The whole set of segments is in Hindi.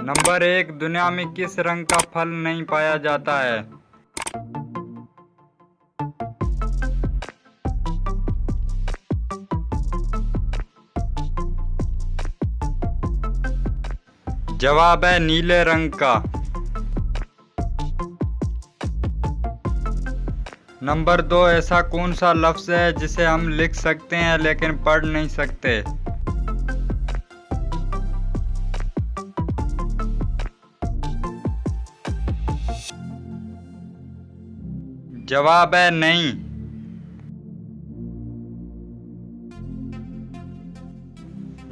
नंबर 1, दुनिया में किस रंग का फल नहीं पाया जाता है? जवाब है नीले रंग का। नंबर 2, ऐसा कौन सा लफ्ज़ है जिसे हम लिख सकते हैं लेकिन पढ़ नहीं सकते? जवाब है नहीं।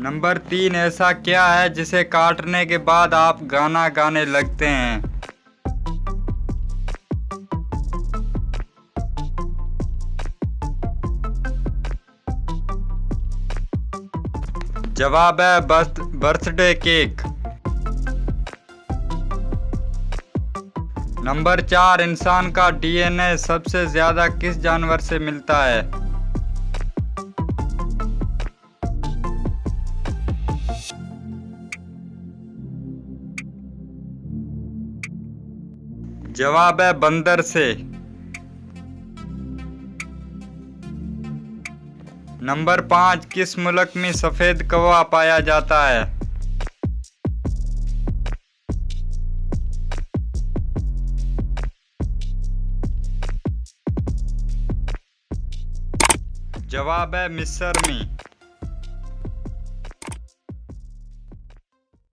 नंबर 3, ऐसा क्या है जिसे काटने के बाद आप गाना गाने लगते हैं? जवाब है बर्थडे केक। नंबर 4, इंसान का डीएनए सबसे ज्यादा किस जानवर से मिलता है? जवाब है बंदर से। नंबर 5, किस मुल्क में सफेद कौवा पाया जाता है? जवाब है मिस्र में।